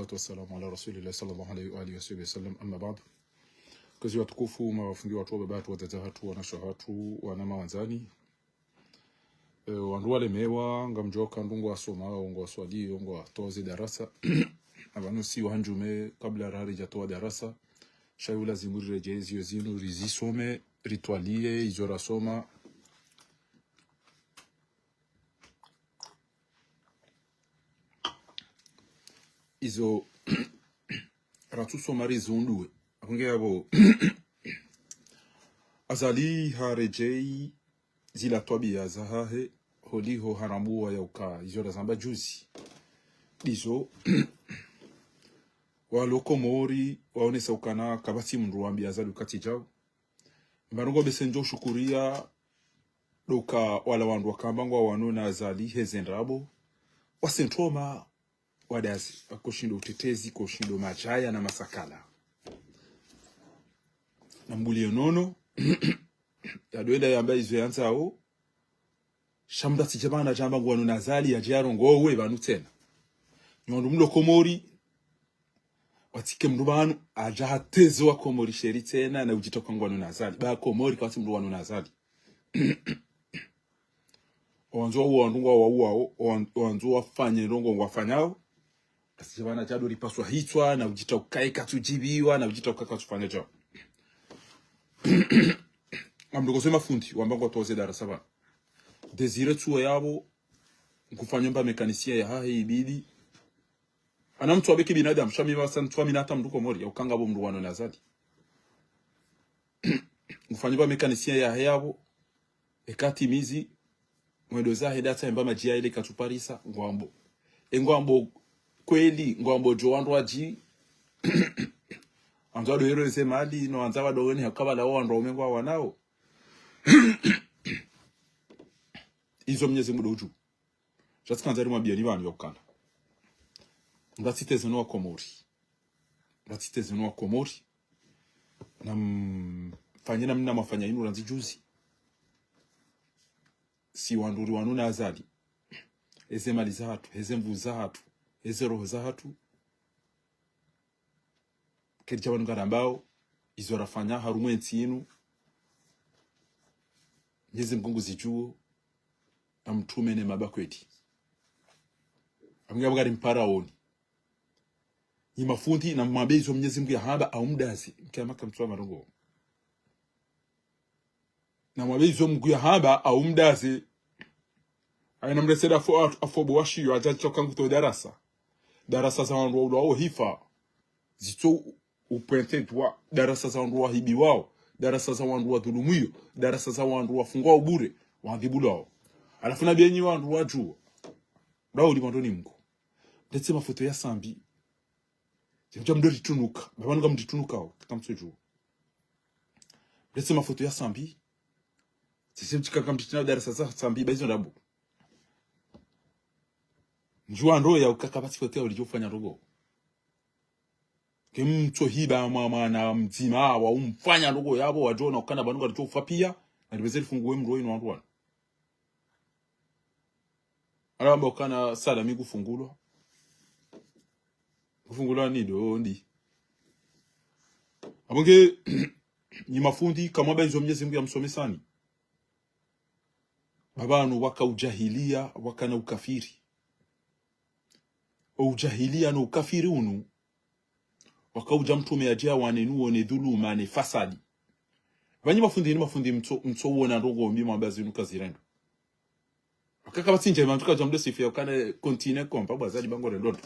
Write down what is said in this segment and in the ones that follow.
Wassalatu wassalamu ala rasulillah sallallahu alayhi wa alihi wasallam, amma ba'd. Kazi watukufu, mawafundi watu wa babatu, wazazi hatu, wanashahatu, wanama wanzani, wanduwa lemewa, ngamjoka, ndungu wa soma, ungu wa swadi, ungu wa tozi darasa, abanusi wahanjume kabla rari jatoa darasa, shayula zimuri rejezi yozinu, rizisome, ritualie, izora soma, izo ratu somari zunduwe akunge yabo azali harejei zila twabia zahahe holiho harambuwa ya uka izo razamba juzi izo walokomori waonesa ukana kabati mruambi azali ukati jau mbarongo besenjo shukuria doka wala wandu wakambangwa wanona azali hezenrabo wasentoma wadazi kushindo utetezi kushindo majaya na masakala na mbuli nono ya doenda yamba izo yanzao shamda tijabana jamba ngwanu nazali ya jaro ngowe banu tena nyondo mlo komori watike mrubanu ajaha tezo wa komori sheri tena na ujitoka ngwanu nazali ba komori kwa mrubanu nazali wanzo uandungwa wa uao wanzo wafanye rongo ngwafanyao asijabana jado ripaswa hitwa na ujita ukaika tujibiwa na ujita ukaka tufanya jao amduko sema fundi wambango toze darasa ba desire tuwa yabo nkufanya mba mekanisia ya hahe ibidi ana mtu wabeki binadamu shamiwa sana tuwa minata mduko mori ya ukanga bo mruwano nazali nkufanya mba mekanisia ya hahe yabo ekati mizi mwedo zahe data mba majia ile katuparisa ngwambo kweli ngombo jowandu waji anzo do hero ese mali no anzawa do weni hakabala wandu umengwa wanao izo mnyezi mudo uju jatkanzari mabia ni banu yokana ndatite zeno wa komori na fanyena mna mafanya inu ranzi juzi si wanduri wanuna azali eze mali za hatu eze mvu za hatu eze roho za hatu kedi wanu garambao izo rafanya harumwensi inu nyezi mgungu zijuo na mtume ne mabakweti amgabugari mparaoni ni mafundi na mabezo mnyezi mgu ya haba au mdazi mkiamaka mtuwa marongo na mabezo mgu ya haba au mdazi aina mreseda afobo washiyo ajaji choka nguto darasa za wandu wao hifa zito upente dwa darasa za wandu wa hibi wao darasa za wandu wa dhulumuyo darasa za wandu wa fungwa ubure wadhibu wao alafu na bienyi wandu wajua rao limandoni mko ndetse mafoto ya sambi jemja mdori tunuka babanuka mtitunuka wao katamsuju ndetse mafoto ya sambi sisi mchika mtitina darasa za sambi baizo ndabu njua ndo ya ukakabati foto ya ulijofanya rogo kemcho hiba mama na mzima wa umfanya rogo yabo wajona ukana banuka lichofa pia na libezeli funguwe mro ino wandu wana alamba ukana sala migu fungulwa ni dondi abonge ni mafundi kama ba izo mnyezi mgu ya msomesani babanu waka ujahilia waka na ukafiri ujahilia na ukafiri unu waka uja mtume ajia wanenuo ne dhuluma ne fasadi vanyi mafundi ni mafundi mto uona rogo mbima ambazi unuka zirendo wakaka batinje mantuka jamde sifia wakane kontine kompa bazali bango rendondo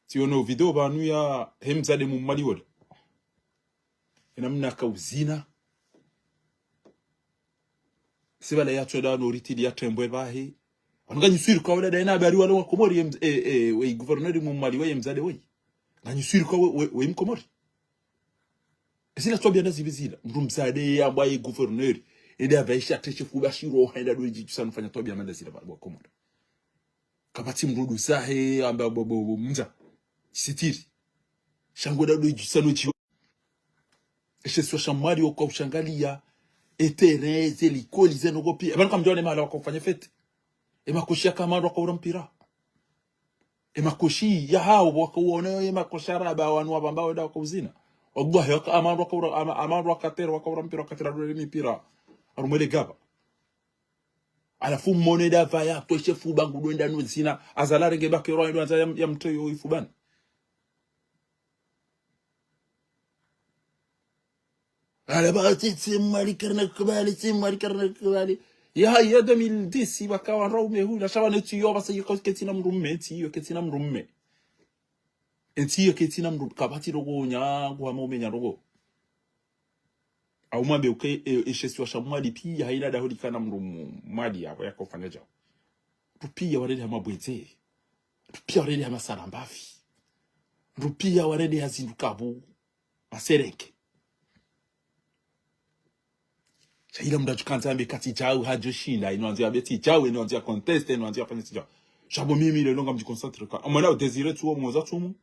tiono video banu ya hemzade mumali wole enamna kauzina sibala ya choda no ritidi ya tembwe bahi anuganyiswiri kwa wala daina bari wala komori we governor mumali we mzade we nganyiswiri kwa we mkomori esila tobia ndazi bizila mtu mzade ya bayi governor ende abaisha techefu bashiro haenda doji tusanu fanya tobia mandazi la bwa komori kabati mrudu sahe amba bobo mza sitiri shangoda doji tusanu chi eshe swa shamari kwa ushangalia etere zeli koli zeno gopi abantu kamjone mala wakufanya fete emakoshi kama ndo kwa mpira emakoshi ya hao wakaona emakoshara ba wanu ambao ndio kuzina wallahi amando kwa amando akatera kwa mpira akatera ndo mipira arumele gaba alafu moneda vaya toshe fubangu ndo ndano zina azalare ngeba kero ndo ya mtoyo ifubana ala ba tsi mali karna kubali ya 2010 bakawa raume hula shabane tiyo basa yiko ketina mrumme tiyo ketina mrumme entiyo ketina mrumme kabati rogo nyangu wa momenya rogo au mambe uke eshesi wa shamwadi pia haina dahodi kana mrumu madi yako yako fanyaja rupia warede hamabwete rupia warede hamasarambafi rupia warede hazindukabu masereke ila mda chukanza ambe kati chao hajo shinda inoanzia beti chao inoanzia contest inoanzia fanya sija shabo mimi le longa mjiconcentre ka amana désiré tu moza tumu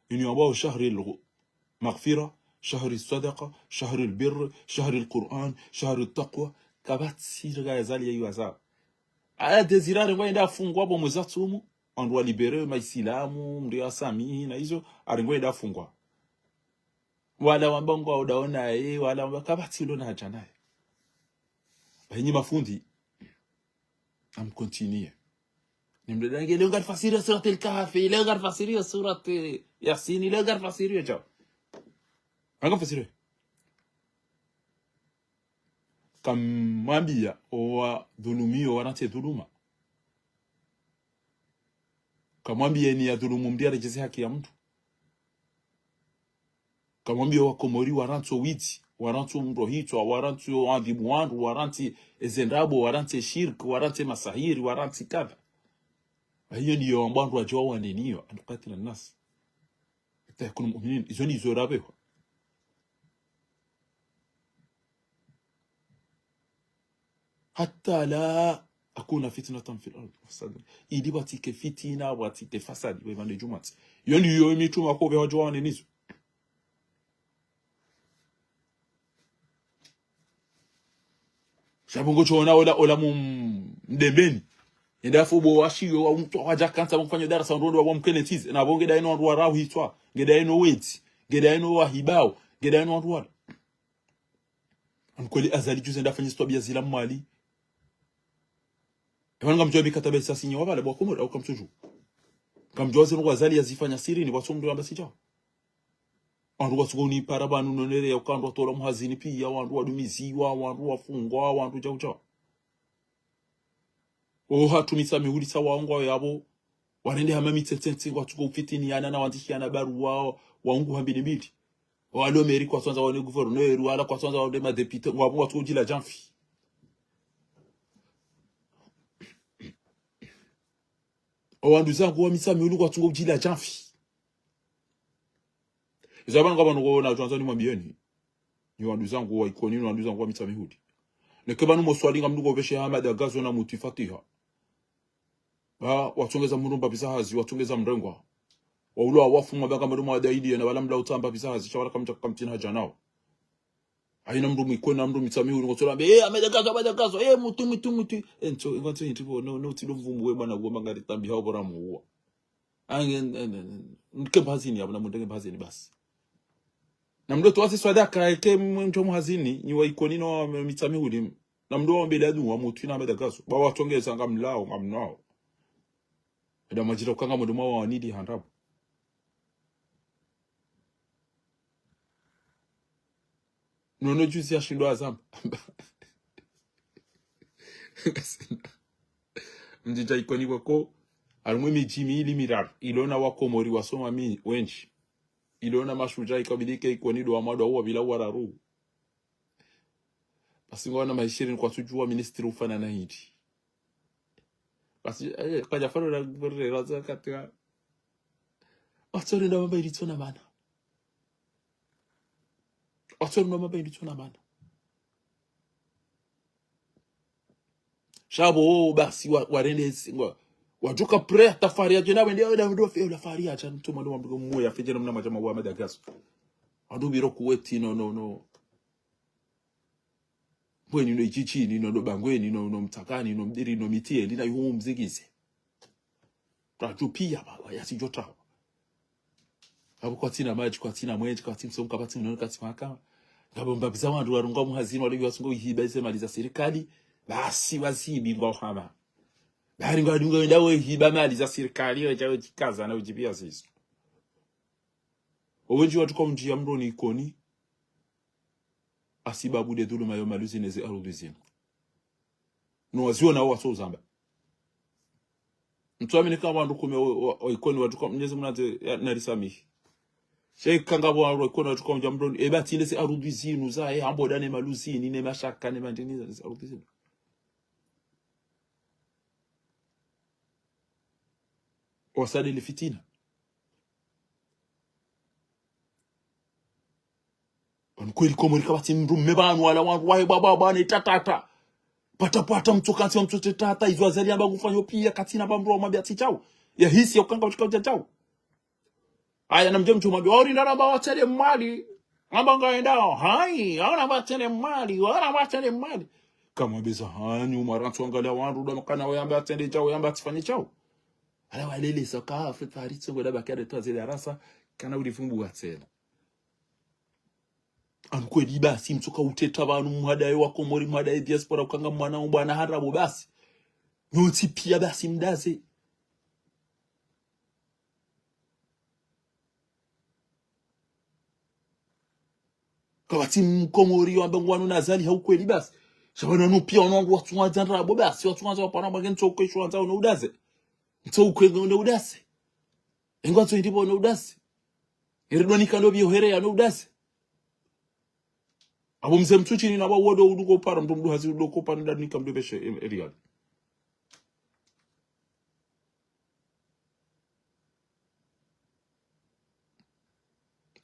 inu aba shahr al-maghfira shahr as-sadaqa shahr al-birr shahr al-quran shahr at-taqwa kabat sirga yazali yuaza ala désiré ngwenda fungwa bo moza tumu on libérer maisilamu ndio sami na hizo alingwenda fungwa wala wambongo udaona wala kabati ndo na jana Baini mafundi am continue nimdadage leo gar fasiri surat al-kahf leo gar fasiri surat yasin leo gar fasiri jao anga fasiri kamwambia wa dhulumio wanate dhuluma kamwambia ni ya dhulumu mdia rejezi haki ya mtu kamwambia wa komori waranto witi warantu mrohitwa warantu adhibu wandu waranti ezendabo waranti shirk waranti masahiri waranti kadha hiyo ndio ambandu wajua waneniyo anukatila nas takunu mu'minin izoni zorabe hatta la akuna fitnatan fil ard fasad idi batike fitina batike fasadi webande jumati hiyo ndio mituma ko be wajua wanenizo Shabongo chona ola mdembeni enda fubo washiyo wa mtu waja kansa mfanya darasa ndondo wa mkenetize na bonge daino ndo rahu hitwa gedaino weti gedaino wa hibao gedaino ndo wala ankoli azali juze ndafanya stobia zila mali ebanga mjobi katabe sasa sinyo wala bwa komo au kamtuju kamjoze ngo azali yazifanya siri ni watu mdo ambasi jao wandu wasugoni parabanu nonere yakando tola muhazini pia wandu wadumiziwa wandu wafungwa wandu jauja hatumisa mihuri sawa wangu yabo wanende hamami tsetsensi watuko ufitini yana na wantishiana barua wangu hambini mbili walo meri kwa sonza wane gouverneur wala kwa sonza wane madepite wabu watu ujila janfi wandu zangu wamisa mihuri kwa tungo ujila janfi Zabana kama nuko na tuanza ni mwambieni ni wandu zangu wa ikoni ni wandu zangu wa mitamihudi nekeba numo swali nga mduko veshe hamada gazo na mutifatiha watongeza murumba bisahazi watongeza mrengwa waulwa wafu mabanga marumo adaidi na wala mla utamba bisahazi chawala kamta kamtina haja nao aina mrumu ikoni na mrumu mitamihudi ngotola be amada gazo mutu ento ngoto ntipo no tilo mvumbu we bana gomba ngari tambi hao bora muua nkebazini abuna mundenge bazini basi na mdo tuwasi swadaka eke mtu muhazini ni wa ikoni no mitamihudi na mdo mbele adu wa mutu na medagaso ba watongeza ngamlao ngamnao eda majira ukanga muduma wa wanidi handabu nono juzi ya shindo azamba mjija ikoni wako alumwe mijimi ili mirar ilona wako mori wasoma mi wenchi ilona mashuja ikabilike ikoni do amado huwa bila wararu basi ngona maishiri kwa tujua ministry ufana na hidi basi kaja faro na guverneur raza katika atsori ndo mamba ilitona mana atsori ndo mamba ilitona mana shabo basi warende singwa wajuka pre tafaria jina wende ndo fe la faria cha mtuma ndo mdugo mmoja fejera mna majama wa Madagascar adu biro kuweti no Bweni no ichichini no bangweni no mtakani no mdiri no mitie lina yuhu mzigize. Rajupia baba yasijota. Abo kwa tina maji kwa tina mwenji kwa tina msonga pati mnono kati maka. Ngabo mbabiza wandu warunga muhazini wale yasungo hiba mali za serikali basi wazibi ngo hama. Bari ngo adunga ndawe hiba mali za serikali wajawe jikaza na ujibia zizo. Owenji watu kwa mjia mroni ikoni asibabu de dhuluma yo maluzi neze ardhi zinu. No waziona wa so zamba. Mtuamini kama wandu kume ikoni watu kwa mnyezi mnate narisamihi. Sheikh kangabo wandu ikoni watu kwa mjia mroni eba tineze ardhi zinu za hambo dane maluzi ni ne mashaka ne mandiniza neze ardhi zinu. Wasadi li fitina. Kweli komori kabati mrume banu wala wandu wae baba ni tatata. Pata mtokati wa mtoto tata hizo azali amba kufanya pia katina bamro wa mabia tichao. Ya hisi ya ukanga uchika chao. Aya na mjomcho mabia wao ndana ba watele mali. Amba ngaenda hai, ana watele mali, wana watele mali. Kama beza hanyu marantu angalia wandu ndo kana wayamba atende chao, yamba atifanye chao. Ala walele soka afeta haritso ngoda bakade to azeli arasa kana ulifumbu watela. Ankweli basi mtuka uteta abantu muhadaye wako muri muhadaye diaspora ukanga mwana mbwana harabo basi nyoti pia basi mdaze kabati mkomori wamba ngwanu nazali haukweli basi shabana no pia wanangu watu wazanrabo basi watu wanza wapana bagento kwesho wanza no udaze mtokwe no udaze engwato ndipo no udaze iridoni kando biohere ya no udaze abo mzee mtuchi ni naba wodo uduko para mdu hazi uduko para ndani kamdo beshe erial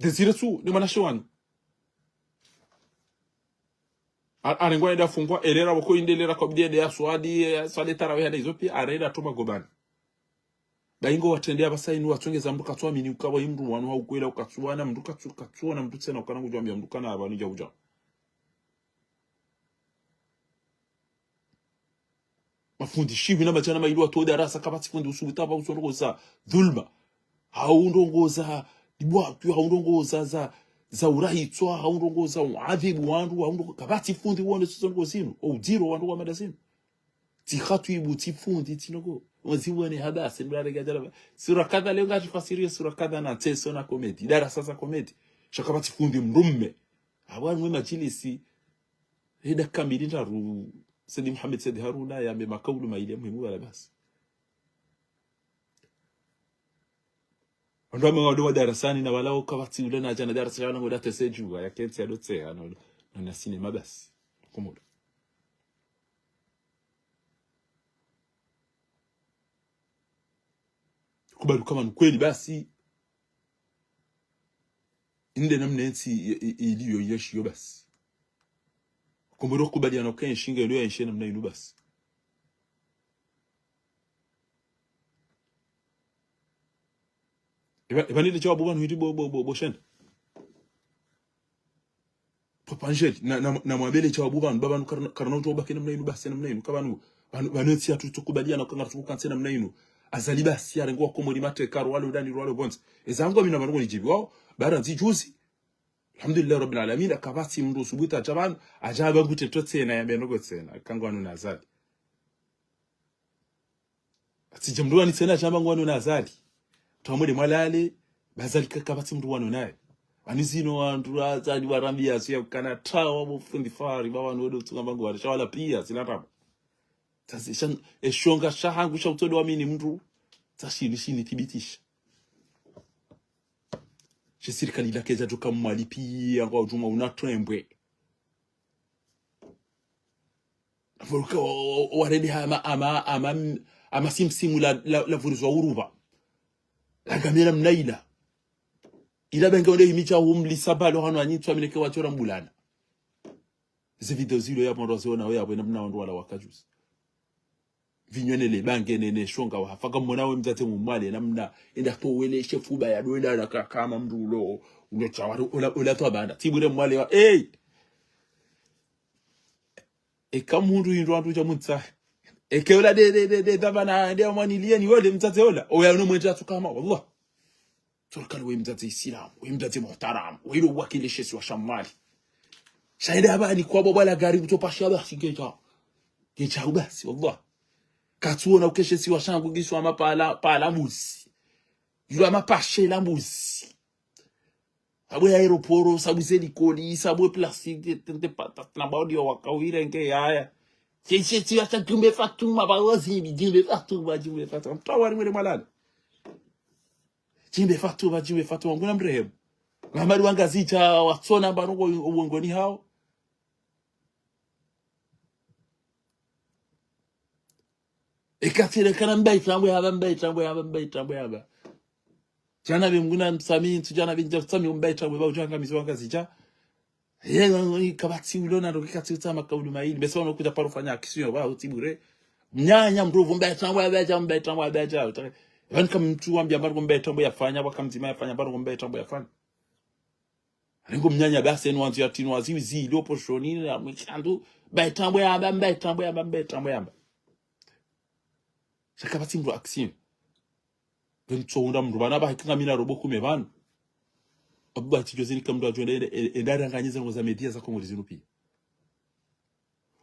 desire tu ni manashwan arengwa enda fungwa erera bako indelera ko bidede ya swadi tarawih na izopi arenda tuma gobani baingo watendea basaini watongeza mbuka twamini ukawa imru wanu haukwela ukatsuana mduka tsukatsuana mdu tsena ukanangu jambia mduka na abani jauja mafundi shivi na majana mailu watu darasa kabati fundi usubitaba usongoza dhulma haundongoza ibwa tu haundongoza za urahitwa haundongoza adhibu wandu haundongoza kabati fundi wone usongozino odiro wandu wa madasino tikhatu ibu tifundi tinogo waziwane habasi mbare gajala sura kadha leo ngajifasiria sura kadha na teso na komedi darasa za komedi shakabati fundi mrumme abantu majilisi heda kamili ndaru Sidi Muhammad Sidi Haruna ya makaulu maili muhimu wala basi. Ndo mwa darasani na walao kabati ule na jana darasa yana ngoda teseju ya kenti ya dote ana na sinema basi. Komodo. Kubalu kama kweli basi inde namna enti iliyo yeshiyo basi. Komodo kubali anoka inshinga iliyo yenshe namna inu basi. Ibani ile chawa bubanu hiti bo shenda. Papa Angel na mwabele chawa bubanu babanu karano to bakena namna inu basi namna inu kabanu baneti atu tukubali anoka ngatukanse namna inu azali basi arengwa komori mate karo wale udani wale bonds ezango mina bango nijibi wao bara nzijuzi alhamdulillah rabbil alamin akabati mndu subuta jaban ajaba ngute tote na yambe nogo tsena kangwa no nazali atijamduwa ni tsena jamba ngwano nazali twamule malale bazali kakabati mndu wano naye anizino wandu azali warambia siya kana tawa mufundi fari baba nodo tungamba wale shawala pia zinataba tazisha eshonga shahangu shautodo amini mndu tashini thibitisha serikali lake za toka mwalipia kwa ujuma unatrembwe afuruka waredi ama simsimu la vurizwa uruva la gamera mnaila ila benga onde imicha umlisabalo hano anyitwa amineke wachora mbulana hizi video zilo ya mwandozo na wewe abena mna wala wakajuzi vinyonele bange nene shonga wafaka mwonawe mzate mumale namna enda to wele shefuba ya doenda na kama mrulo ulechawa ula to banda tibure mwale wa kamundu hindu andu cha mutsa keula de tabana de amanilia ni wale mtsatse ola oya no mwenda tukama wallah turkana we mtsatse islam we mtsatse muhtaram we ilo wakile shesi wa shamali shaida bani kwa baba gari kutopasha basi kecha basi wallah katuona ukeshe si wa shangu giswa mapala mbuzi yule mapashe la mbuzi abo ya aeroporo sabu selikoli sabu plastic tente pata na baudi wa kawira nke yaya cheche ti ata kumbe fatuma ba wazi bijimbe fatuma jimbe fatuma tawari mwele malala jimbe fatuma nguna mrehemu ngamari wangazita watsona barongo uongoni hao ekatire kana mbaitambwe haba jana bimguna msami tujana binja tsami mbaitambwe ba ujanga mizwanga zija yeye kabati ulona ndo kikati tsama kaulu maili besona kuja parufanya akisiyo ba utibure mnyanya mruvu mbaitambwe abeja yani kama mtu ambia mbaru mbaitambwe yafanya wakamzima yafanya mbaru mbaitambwe yafanya Ringo mnyanya basi enu wanzu ya tinu waziwi zi lopo shonini na mwishandu mbaitambwe yamba shakabati mru akisiyo Unda mru bana ba hikinga mina robo kume bana abuba tijozini kamdu ajwende endara nganyiza ngo za media za Kongo zinupi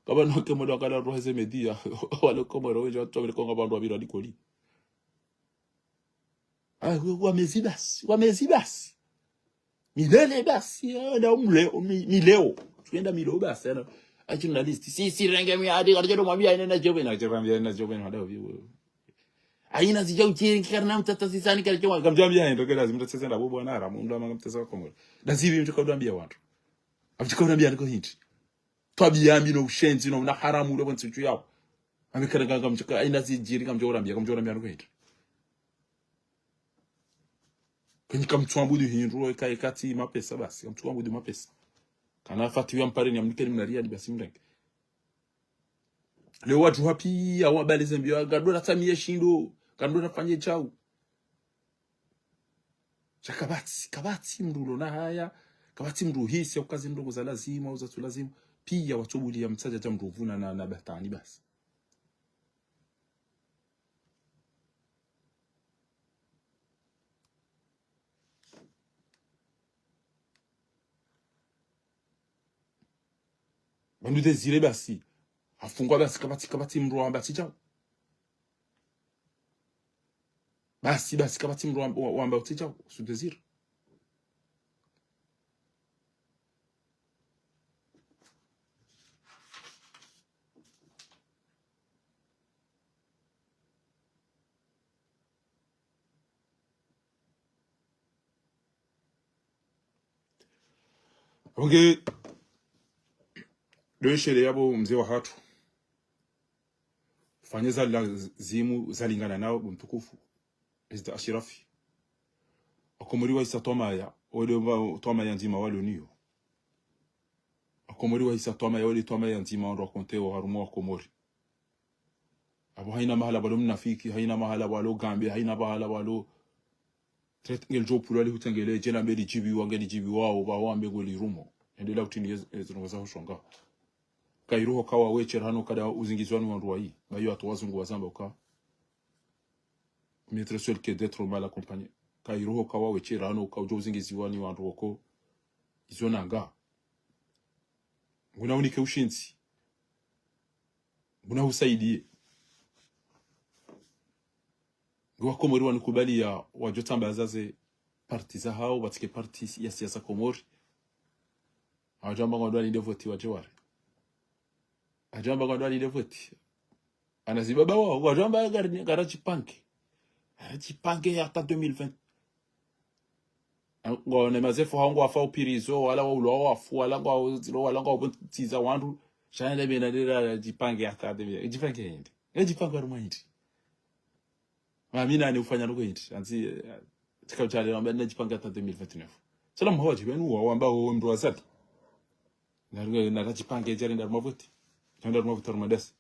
kaba no kemodo kala roho ze media wale komoro wejo atobele Kongo bandu abiro dikoli wamezi basi milele basi na mileo tuenda mileo basi ana journalist si renge mi adi kajo mwambia ina jobe na hada vyo aina zija uchiri karna mtata sisani kalicho kamjambia ndo lazima mtatesa na bobo na ramu ndo mtesa wa Kongo lazivi mtukabambia watu afikabambia ndiko hinti twabiyambi no ushenzi no na haramu ndo bontsichu yao amikana ngamchaka aina zijiri kamjorambia ndiko hinti kwenye kamtwambudu hinro kati mapesa basi kamtwambudu mapesa kana fatiwa mpare ni amnikeni mnaria basi mrenge leo watu hapi au habari zembio gadora tamie shindo gadora fanye chao kabati mrulo na haya kabati mruhisi au kazi ndogo za lazima au za tu lazima pia watubuli ya msaja jamruvuna na batani basi bandu desire basi afungwa basi kabati mru amba tijao basi kabati mru amba tijao su desire okay leo sherehe yabo mzee wa hatu fanyeza lazimu zalingana nao mtukufu President Ashirafi akomoriwa isa tomaya ole tomaya nzima wale niyo akomoriwa isa tomaya ole tomaya nzima ndo konteo harumo akomori abo haina mahala balo mnafiki haina mahala balo Gambia haina mahala balo tret ngel jopu wale hutengele jela mbeli jibi wangeli jibi wao ba wambe goli rumo endelea kutini ezonoza hoshonga kairuho kawa wechera hano kada uzingizwani wa ndwai bayo atwazungu wazamba uka mettre seul que d'être mal accompagné kairuho kawa wechera hano ka uzingiziwani wa ndwoko izonanga nguna unike ushinzi nguna usaidie ngwa komori wanikubali ya wajotamba azaze parti za hao batike parti ya siasa Komori ajamba ngwa ni devoti wa Jawari ajamba kwa ndwali devoti anazibaba wao ajamba garachi panke hata 2020 ngone mazefu hangu afa upirizo wala ulo wafu wala ngwa ubuntiza wandu shana bena dira jipange hata jipange hindi jipange rumahindi mamina ni ufanya nuko hindi anzi tikauchale namba jipange hata 2029 salamu hoji benu wao ambao ndo wazati na jipange jari ndar mavuti Tanda rumah putar madas.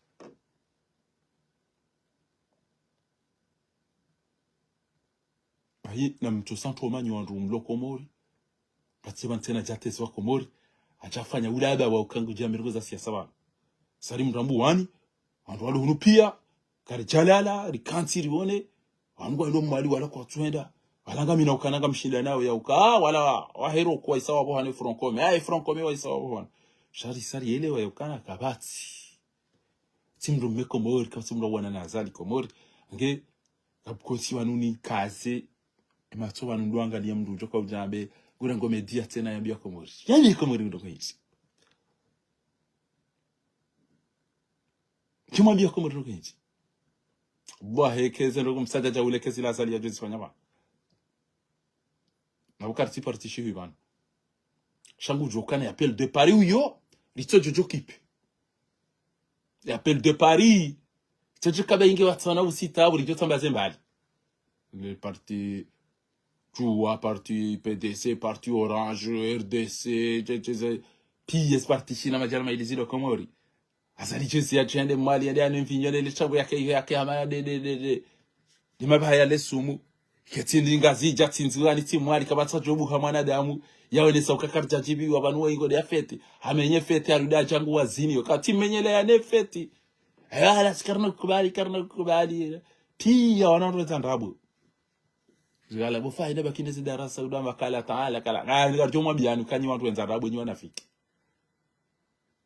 Ahi na mtosanto manyu wandu mlo Komori. Pati bantena jate zwa Komori. Ajafanya ulaba wa ukangu jamirugo za siasa wana. sari mrambu wani wandu wale hunupia kari jalala rikanti rione wangu ndo mwali wala kwa twenda walanga mina ukananga mshinda nao ya uka wala wahero kwa isawa bo hane Francome ai Francome wa isawa bo sari ele wa ukana kabati timro mekomori kwa timro wana nazali komori nge kabukosi wanuni kaze mato wanundu angalia mdu joka ujambe gura ngome dia tena yambia komori yani komori ndo hizi kimwambia komori ndo hizi bwa hekeze ndo kumsaja ja ule kezi la zali ya juzi fanyama na ukarti parti chez bana shangu jokana appel de Paris ou yo litso jojo kipe appel de Paris tsoje kaba inge watsana usita buri cyo tambaze mbali le parti Joua, parti PDC, parti Orange, RDC, PS parti China majalma ilizilo komori azali jinsi ya chende mali ya ndani mfinyele le chabu yake ama de mabaya le sumu ketindi ngazi jatsinzirani timwali kabatsa jobu hamana damu yawe sauka karta jibi wabanua ingo ya fete amenye fete aruda jangu wazini wakati menyele ya ne fete ala sikarna kubali pia wanaona tandabu zigala bo faida bakinde zidarasa udwa makala taala kala ngani kama bianu kanyi watu wenzarabu nyi wanafiki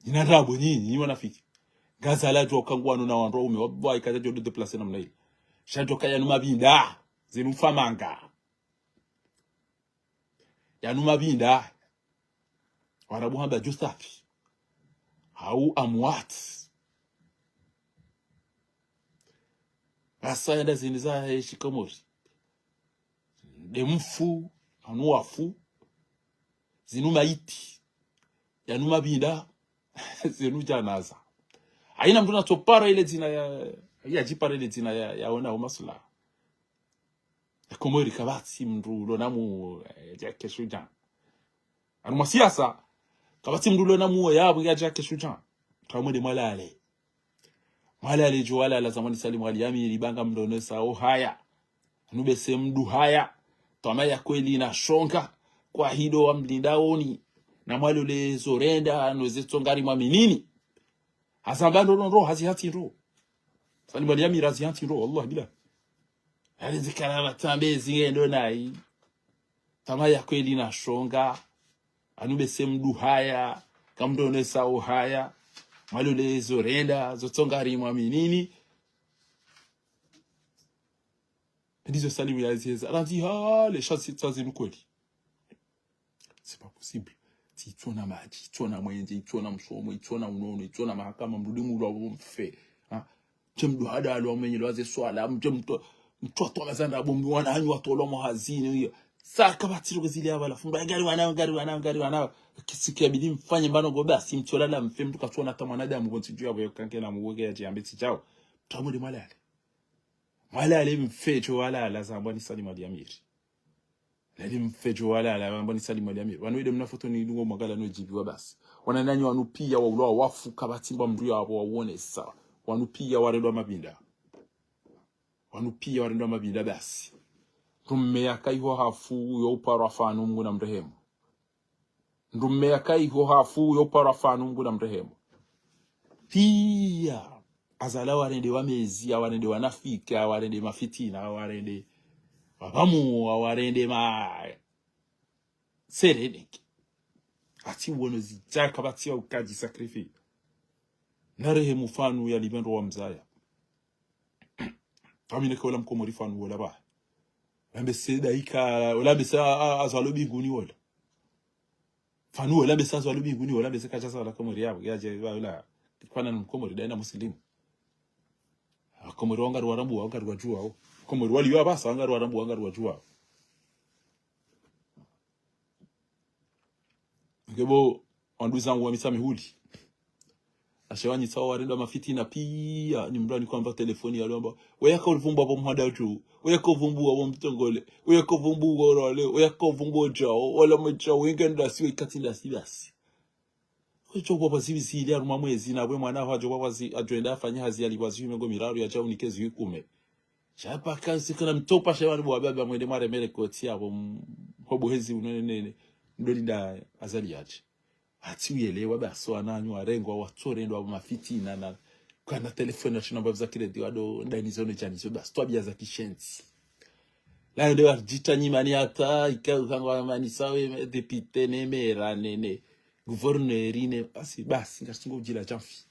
ina rabo nyinyi wanafiki gazala jo kangwano na wandu ume wabwa ikaja jo de place namna ile shajo kaya numa binda zinufamanga ya numa binda warabu hamba justafi hau amwat asa yanda ziniza shikomori de mfu anu wafu zinu maiti ya numa binda zinu janaza aina mtu natopara ile zina ya jipara ile zina ya ona umasula komori kabati mrulo namu ya keshuja anu masiasa kabati mrulo namu ya ya keshuja kamwe malale jwala la zamani Salimu Aliami libanga mdono sao haya nubese mdu haya tama ya kweli na shonga kwa hido wa mlindaoni na mwalo le zorenda nozeto ngari mwaminini hasambando ro hazihati ro Salimu Aliami razihati ro Allah bila hali zikana matambe zingendo nai tama ya kweli na shonga anubese mdu haya kamdono sao haya mwalo le zorenda zotongari mwaminini ndizo Salimu ya zieza ranzi les chances tazinu kweli c'est pas possible si tuona maji tuona mwenje tuona msomo tuona unono tuona mahakama mrudimu wa mfe chemdu hada alo amenye lwaze swala mtoto amazanda bombi wananyu watolo mo hazini hiyo saka batiro zile abala fumba gari wana kisikia bidii mfanye mbano go basi mchola la mfe mtu katona hata mwanadamu konti yabo yokanke na muwege ya jiambeti chao tamudi malale mfecho wala la zambani Salimu Aliami nali mfecho wala la zambani Salimu Aliami wanoide mnafoto ni ngo magala no jibiwa basi wanananyi wanupia wa ulo wafu kabatimba mbuyo abo wawone sawa wanupia warendo mabinda basi rummea kaiho hafu yo parafanu mungu na mrehemu rummea kaiho hafu yo parafanu mungu na mrehemu pia azala warende wamezi warende wanafika warende mafitina warende babamu warende ma sereneki ati wono zijaka batia ukaji sacrifice narehemu fanu ya libendo wa mzaya amine ko lam ko mori fanu wala ba lambe seda ika wala bisa azalobi guni wala fanu wala bisa azalobi guni wala bisa kacha sala ko mori yabo yaje wala kwana mkomori daina muslimu komori wangaru warambu wangaru wajua komori wali yo abasa wangaru warambu wangaru wajua ngebo ondu zangu wa misami huli ashawanyi sawa warendo mafitina pia ni mbrani kwamba telefoni ya lomba weyaka ulivumbu hapo mhada tu weyaka uvumbu hapo mtongole weyaka uvumbu gorole weyaka uvumbu jao wala mjao wengenda siwe katinda sibasi kwecho kwa zibi ile aruma mwezi na bwe mwana wajo kwa ajoenda afanya hazi aliwazi mengo miraru ya chao nikezi yukume chapa kazi kana mtopa shawani bwa baba mwende mare koti hapo hobo hezi unene ndolinda azali yache ati uyelewa baso ananyu arengwa watorendo abo mafitina na kana telefone na namba za kile diwado ndani zone chanizo basi twabia za kishenzi la ndio arjita nyimani hata ikangwa mani sawe depute ne mera nene gouverneur ine basi ngasingo ujila chamfi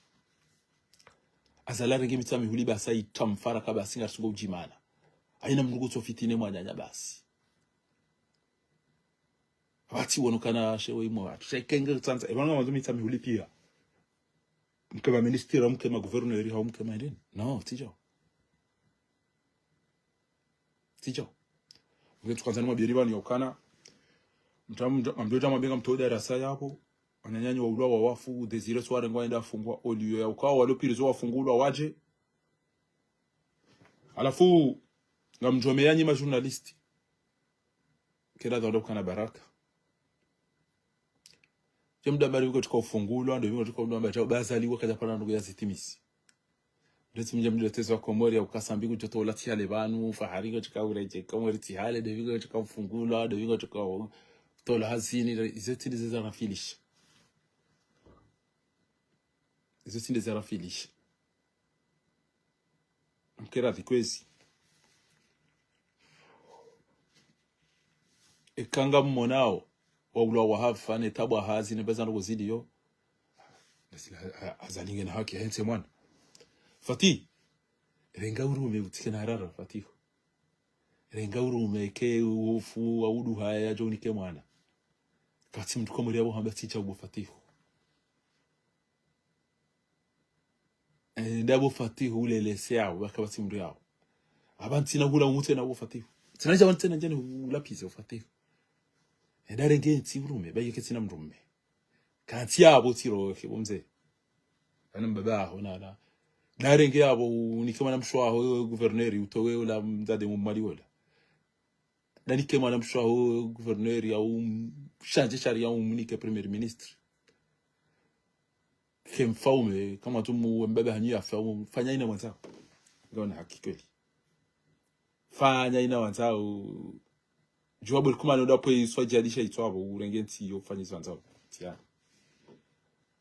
azala renge mitami huli basa itamfara kaba singa singo ujimana aina mnugo tofitine mwanyanya basi wati wonokana shewe imo watu shekenga tsanza ebanga mazo mitami huli pia mkema ministeri mkema gouverneur ha mkema ndeni no tijo ngetu kwanza mwa biriba ni okana mtamjo mbenga mtoda darasa yapo anyanyanyi wa ulwa wa wafu desire sware ngwaenda fungwa olio ya ukawa walopirizo wafungulwa waje alafu ngamjomeyanyi ma journalist kila ndo kana baraka jemda bari uko tukafungulwa ndio uko tukaomba bazali wakaja pana ndugu ya zitimisi ndetse mjamdo tezo komori ya ukasambi kujoto lati hale banu fahari tukaureke komori ti hale ndio tukafungulwa ndio tukao tola hazini izeti za rafilisha izeti za rafilisha mkera vikwezi ekanga mmonao wa ulwa wa hafa ne tabwa hazi ne bezana kuzidi yo azalinge na haki hense mwana fati renga urume utikena harara fatiho renga urume ke ufu audu haya jonike mwana kati mtu komori abo hamba ticha ubo fatiho ndabo fatiho ulelese yao bakabati mndu yao abanti na hula umute na ubo fatiho tinaja wantena njane ulapize ufatiho ndarenge tsiburume bayike tsina mrume kanti yabo tiroke bomze ana mbabaho nana ndarenge yabo nikema na mshwaho gouverneur utowe ula mzade mu mali wala ndanikema na mshwaho gouverneur ya shanje sharia umunike premier ministre kemfaume kama tumu mbaba hanyu afa fanya ina mwanza ngona hakikeli fanya ina mwanza juwabu kuma ndo po iswajalisha itwabo urengenti yo fanyizo nzao tia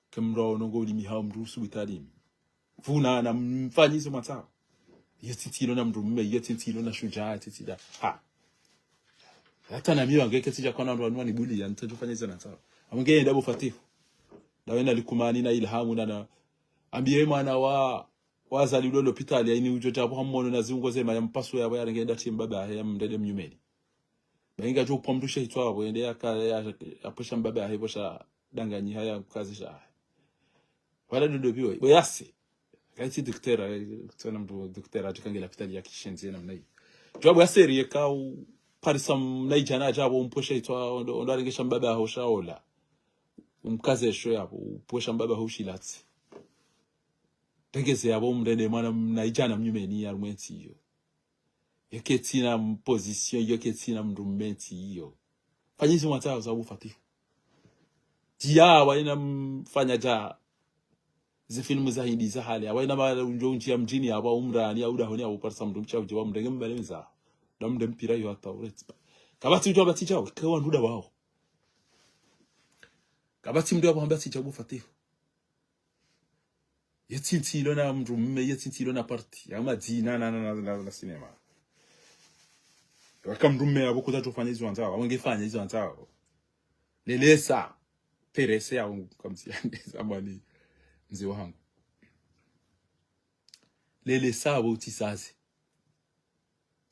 kemro nongo limi ha mrusu bitali vuna na mfanyizo matao yetitilo na mrume yetitilo na shujaa titida ha hata na miwa ngeke tija kona ndo anwani buli ya ntajo fanyizo nzao amngeye ndabo fatihu dawena likumani na ilhamu na ambiye mwana wa wazali lo hospitali ya ini ujo japo hamono na ziungoze ma yampaso yabo yarengenda timbaba ya mdede mnyumeni bainga jo pomdusha itwa bo ende ya apusha mbaba hebosha danganyi haya kazisha wala ndo biwe boyasi kaiti daktera tsana mdu daktera atukangela hospitali ya kishenzi na mnai jwabo ya serie ka parisam naijana jabo mpusha itwa ndo arengesha mbaba hosha ola umkaze sho yabo upusha mbaba hoshilatsi tegeze yabo mndende mwana naijana mnyumeni ya rumenti yo yeketina position yeketina mrumenti hiyo fanyizo matao za ufatifu dia waina mfanya ja ze filmu za hindi za hali waina ma unjo ya mjini hapa umrani au dahoni au parsa mrumcha ujo mndenge mbalemza damde mpira yo hata uretsa kabati ujo abati chao kwa nduda wao kabati mndu abo ambati chao ufatifu yetintilo na mrumme yetintilo na party ya madina na cinema wakamrume abo kutatu fanya hizo anzao wangefanya hizo anzao lelesa perese au kamsiande zamani mzee wangu lelesa abo utisazi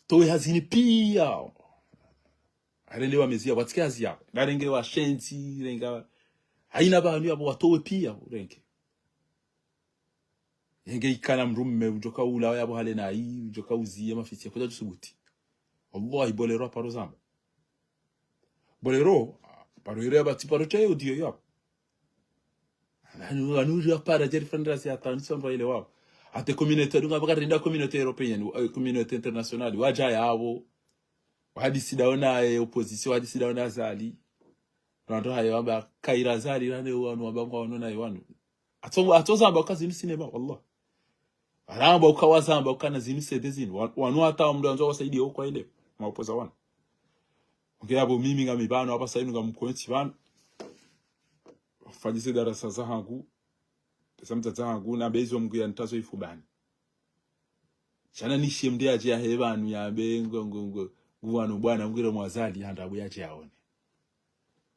towe hazini pia arelewa mezia watikazi yao narenge wa shenzi renga haina bantu abo watowe pia renge yenge ikana mrume ujoka ula yabo hale na hii ujoka uzie mafiti ya kutatu subuti wallahi bolero paro zamba bolero paro ire abati paro chayo dio yap anu ya para jeri fandasi atanso ndo ile wao ate communauté dunga bakarinda communauté européenne communauté internationale waja yabo hadisi daona opposition hadisi daona zali ndo hayo amba kaira zali nane wanu abangwa wanona yanu atozamba kazi ni sinema wallahi aramba ukawazamba ukana zini sedezini wanu hata mdo anzo wasaidia huko ile maopoza wana ngiyabo mimi ngamibano hapa sasa inu ngamkwenti bana fanyise darasa za hangu samta za hangu na bezo mguya ntazo ifubani chana nishi mde aje ya hebanu ya bengo nguwanu bwana mgire mwazali handabu yaje yaone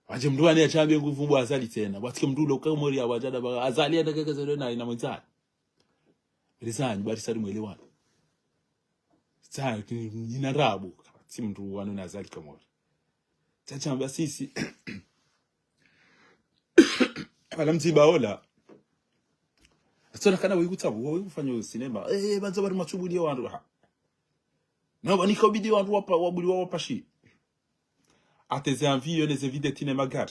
waje mduani ya chambe nguvu mwazali tena watike mdulo ukamori ya wajada baga azali ya dakeke na ina mwazali rizani bari sari mwelewana saa nina rabu si mdu wanu na azali kamori chamba sisi ala mzibaola Sona kana wikutabu wewe ufanye sinema banza bari machubuli wandu ha naba nikobidi wandu wapa wabuli wapashi ateze envie les évides tinema gar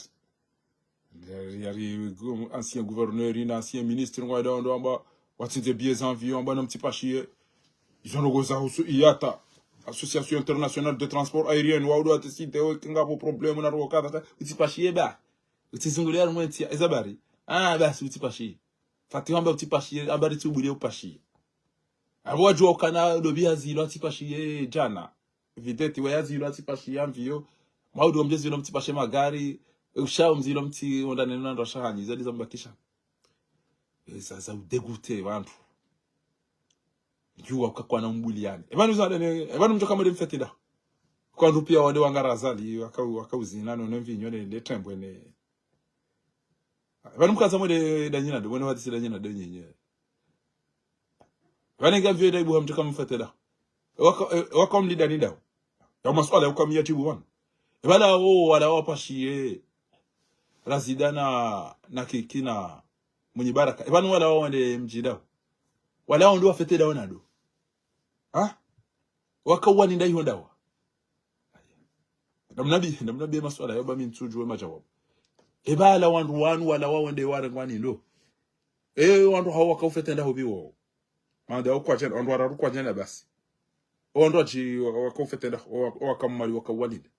yari ancien gouverneur et ancien ministre ngwa ndo amba watinde bies envie amba nam tipashi ils ont goza iata association internationale de transport aérien wawdo atisite o kinga po problème na rokata tipashi ba utizungulia mwenti ezabari basi utipashi Fati wamba utipashi abari tubuli upashi. Abo wajua ukana dobi hazilo atipashi jana. Videti wa hazilo atipashi amvio. Maudu wa mjezi mtipashi magari. Ushao mzilo mti ondanena ndo shahani. Zali zambakisha. Sasa udegute wantu. Jua ukakwa na mbuli yani. Ebanu mtoka mwede mfetida. Kwa nrupia wade wangarazali. Wakauzina nemvinyo ne tembwe ne. Vanu mkaza mwede danyina do wene watisi danyina do nyenye vane gavye da ibu hamtuka mfatela waka mlida nida ya maswala waka miyatibu wana wala wala wapashie razidana na kikina mwenye baraka vanu wala wande mjida wala wandu wafetela wana do waka wani ndai hondawa namnabi maswala yoba mintujuwe majawabu Ebala wandu wanu wala wawende warengwani ndo. Wandu hawa wakaufetenda hubiwo. Manda ukwa jena, wandu wararu kwa jena basi. Wandu waji wakaufetenda wakamali wakawalide.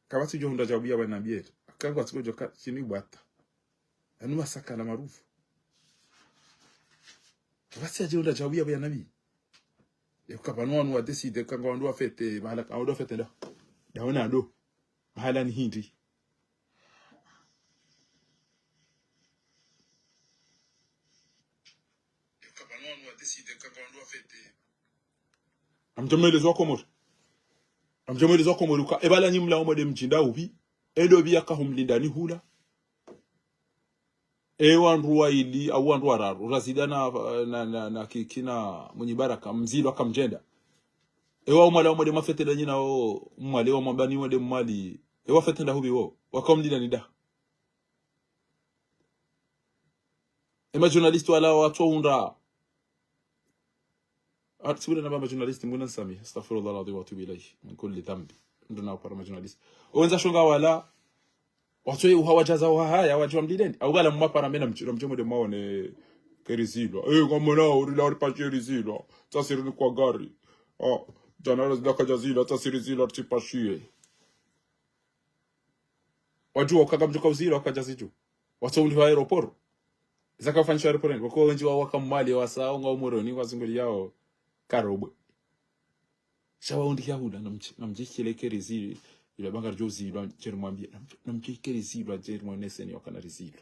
Kabati jo hunda jawabia wana biyetu. Kangu watiko jo chini bwata. Anuma saka na marufu. Kabati jo hunda jawabia wana nabi. Kapanu wanu wa deside kangu wandu wafete. Mahala wandu wafetenda. Daona ndo. Mahala ni hindi. Amjamelezo komori. Amjamelezo komori ka ebala nyimla omode mjinda ubi. Edo biya ka humlinda ni hula. Wandu wa ili au wandu wararu. Razidana na kikina mwenye baraka mzilo akamjenda. Umala omode mafete da nyina umale wa mabani wade mmali fetenda hubi wo wakamdina nida journalist wala watu unda atsubira na baba journalist mbona sami astaghfirullah alazim wa atubu ilayhi min kulli dhanbi ndona para journalist wenza shonga wala watu hawajaza wa haya wajua mdideni au gala mmapara mena mchomo de maone kerizilo ngomona urila ripacherizilo tasiri kwa gari Janara zidaka jazila tasirizila tipashie. Wajua wakagamjuka uzila wakajaziju. Watu undi wa aeroporo. Zaka fanisha aeroporo. Wako wenji wa wakamali wasa unga umoroni wazinguli yao karobwe. Shawa undi ya hula na mjikile kerizili. Ila banga jozi ila jeru mwambia. Na mjikile zila jeru mwaneseni wakana rizilo.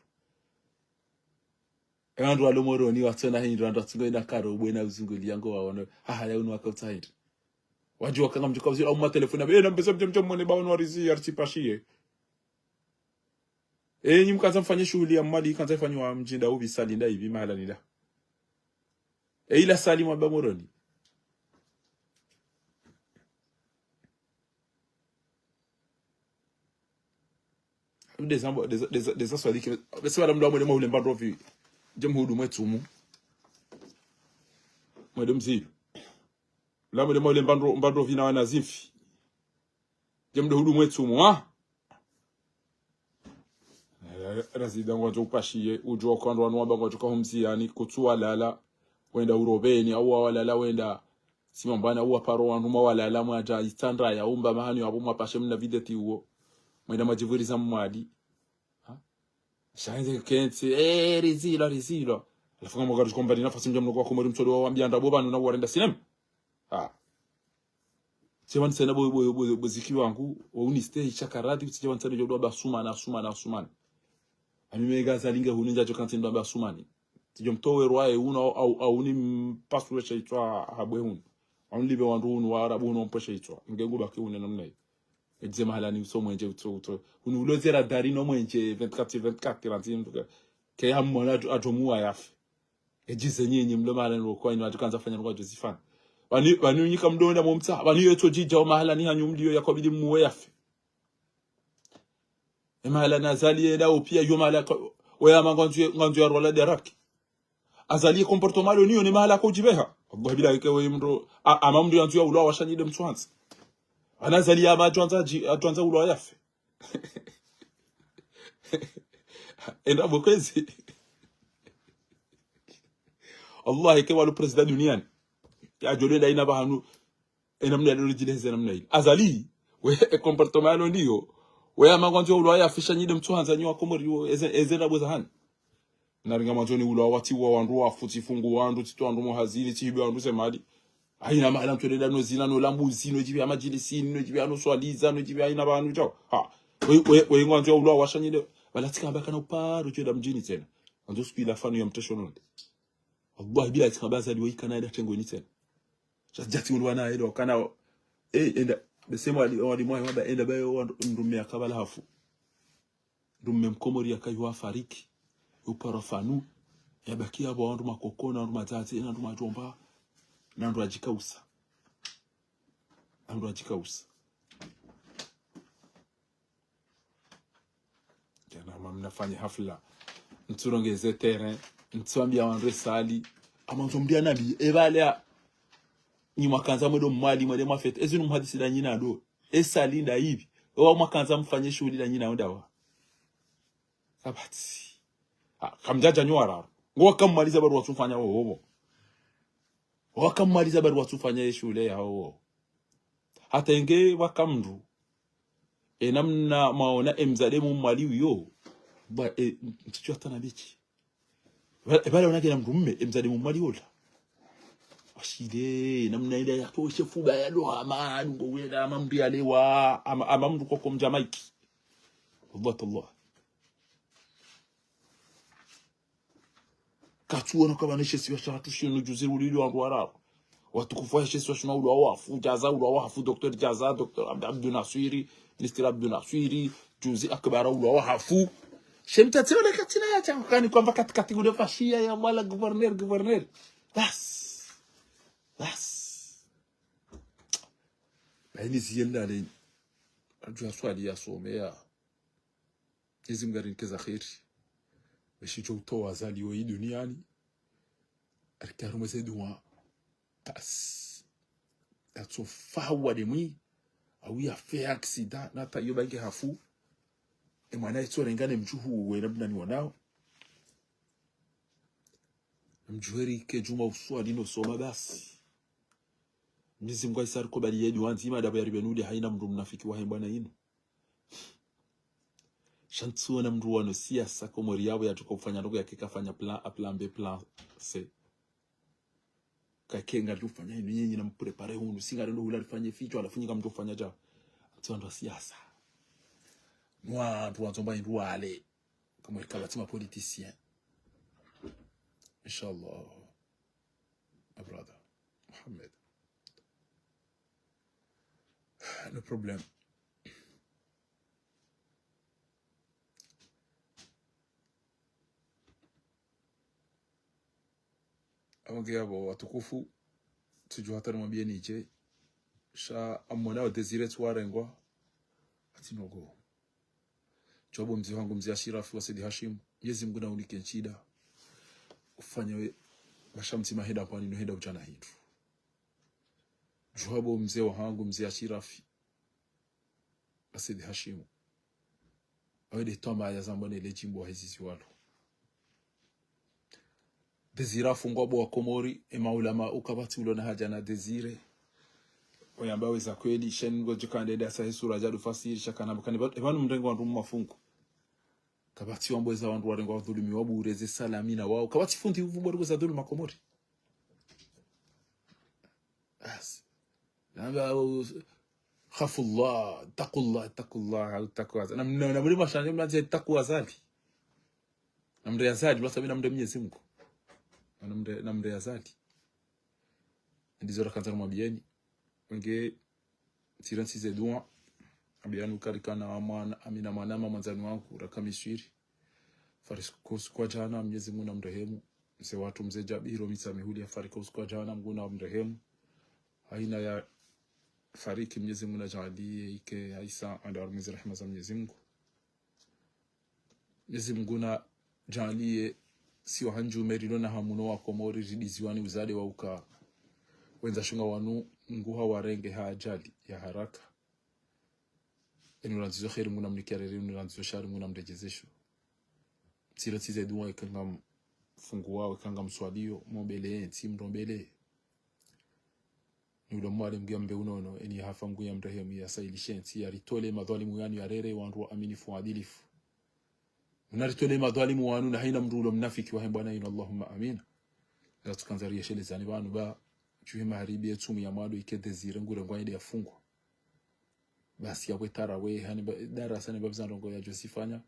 Ewandu walo moroni watona hindi wanda tungo ina karobwe na uzinguli yango wawana. Ya unu wakautaidi. Wajua kanga mjuka uzila umma telefona na mpesa mchomo mwene baonu warizi archipashie nyimkaza mfanye shughuli ya mali kanza ifanywa mjinda ubi salinda hivi mahala nida ila salimu abamoroni Deza swali kime besi wala mdo mwene mahule mbandrovi jemhudu mwetumu mwede mzilu Lamu de mole mbandro vina wana zimfi. Jemde hudu mwetumu Razida ngwajo upashie ujo kwando wanu wamba ngwajo kahumzi yani kutuwa lala wenda urobeni au walala wenda simambana uwa paro wanu mawalala mwaja itandra ya umba mahani wabu mwapashe mna videti uo mwenda majivuri za mwadi shahinze kente rizilo alafu kama mwagajo kumbani nafasi mjamu kwa kumori mtolo wa wambianda boba nuna warenda sinema Chewan sana bo ziki wangu uni stay chakarati chewan sana jodo ba sumana amimega zalinga huninja jokanti ndo ba sumani tijomtowe rwae uno au uni pasule chaitwa habwe hun on libe wandu unu wa arabu unu mpo chaitwa ngengu baki une namna hiyo eje mahala ni so mwenje uto unu ulozera dari no mwenje 24 ranti mtuka ke hamona atomua yafe eje zenyenye mlo mahala ndo kwa ino atukanza fanya ngo Josephan bani unyika mdonda momtsa bani yeto jija mahala ni hanyu mdiyo yakobidi muwe yafe mahala nazali enda opia yo mahala oya manganzu ya rola deraki azali comportement niyo ni mahala ko jibeha Allah bila yake we mndo ama mndo yanzu ya ulwa washanyide mtwanza anazali ya atwanza ulwa yafe enda bokwezi Allah yake walu president duniani ya jole da ina bahanu ina mna lolo jileze namna hili azali we comportement niyo we manganzu ya ulwa yafe shanyide mtwanza nyo akomori ezena bozahani naringa manzoni ulwa wati wa wandu wafuti fungu wandu tito andu mohazili tibi wandu semali aina mahala mtweleda no zina no lambuzi no jibi amajilisi no jibi ano swaliza no jibi aina bantu chao ha we ngwanzo ulwa washanyide balatika baka na uparo cheda mjini tena ando siku ila fanu ya mteshono Allah bila tikabaza liwe Canada tengo ni tena jati ulwa na edo kana enda besema wali mwa waba enda bayo ndumia kabala hafu ndumme mkomori akaywa fariki uparafanu yabakia bandu makokona ndu matati na ndu majomba na ndu ajikausa jana mnafanya hafla nturongeze terrain ntuambia wandu sali amanzombia nabi ebale ni makanza mwedo mwali mwede mafete ezinu mhadisi da nyina do esali nda hivi wa makanza mfanye shughuli da nyina ndawa sabati kamjaja nywara ngo kamaliza baru watufanya hoho wakamaliza baru watufanya shule yao hata inge wakamndu enamna maona emzade mu mwali yo ba mticho hata na bichi bale unage na mrumme emzade mu mwali yola ashide namna ile yako shefu ba yalo amanu ngo wenda mambi alewa amamdu koko mjamaiki Allah katuona kama nishe siwa shatushi nujuzi ulili wandu warao watukufu yeshe siwa shuna ulu wafu jaza ulu wafu Dr. Jaza Dr. Abdul Nasiri Mr. Abdul Nasiri juzi akbara ulu wafu shemta tseona katina ya chakani kwamba katikati ule fashia ya mala governor bas baini zienda le ajua swali ya somea hizi mgarini keza khiri beshicho utoa zaliwa hii duniani alikarume zeduwa tas atso fawa de mwi awi afe accident nata yoba nge hafu e mwana ito rengane mjuhu we labda ni wanao mjuheri ke juma uswa dino soma basi mnizi mgwa isari ko bali yedu wanzima daba yari benudi haina mndu mnafiki wa bwana yino shantuona mndu wano siasa komori yabo yatuka kufanya ndogo yake kafanya plan B plan C kakenga tufanya hivi nyinyi na mprepare hunu singa ndo hula alifanye ficho alafanyika mtu kufanya ja ndo siasa mwa tu wazomba ndu wale kama ikabati ma politicien inshallah my brother Mohammed no problem Aongea bo watukufu tujua hata mwambie nije sha amona wa Desire Twarengwa atinogo chobo mzee wangu mzee Ashirafu wa Said Hashim Mwenyezi Mungu na unike nchida ufanye mashamti maheda kwa nino heda ujana hitu jobo mzee wangu mzee Ashirafu wa Said Hashim awede toma ya zambone ile jimbo hizi walo Desire fungwa bo Komori emaulama ukabati ulo na haja na Desire oyamba weza kweli shengo jukande da sahi sura jadu fasiri shakana bakani ebanu mrengo wandu mafungu kabati wambweza wandu warengo wadhulumi wabureze salamina wao kabati fundi uvubo rweza dhuluma Komori as namba khafullah taqullah au taqwa na mlima shanje mnaje taqwa zali namre azali basi mimi namre Mwenyezi Mungu namre azali ndizo rakanza mwabieni wenge tiransi zedua abianu kalikana amana amina manama mwanzani wangu rakamiswiri fariko kwa jana Mwenyezi Mungu namrehemu mse watu mzee Jabiro misamihuli fariko kwa jana Mungu namrehemu haina ya fariki Mwenyezi Mungu ajalie ike Aisha andarmizi rehema za Mwenyezi Mungu. Mwenyezi Mungu na jalie sio hanju merilo na hamuno wa komori ridiziwani uzade wa uka wenza shunga wanu nguha warenge ajali ya haraka. Enulanzizo kheri Mungu namnikiarere enulanzizo shari Mungu namrejezesho. Sira tize duwa ikanga funguwa ikanga mswalio mombele enti mrombele. Nulo mwale mgambe unono eni hafa mgu ya mrehemu ya sailishensi ya ritole madhalimu yanu ya rere wanru aminifu adilifu. Unaritole madhalimu wanu na haina mrulo mnafiki wa hembwana ino Allahumma amin. Ya tukanzari ya shele zani wanu ba chuhe maharibi ya tumi ya mwadu ikede zire ngure ngwaide ya fungwa. Basi ya wetara we hani dara sani babzan rongo ya josifanya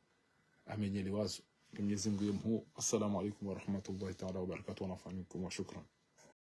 amenyele wazo. Mwenyezi Mungu yemhu. Assalamu alaikum wa rahmatullahi ta'ala wa barakatuh wa nafanikum wa shukran.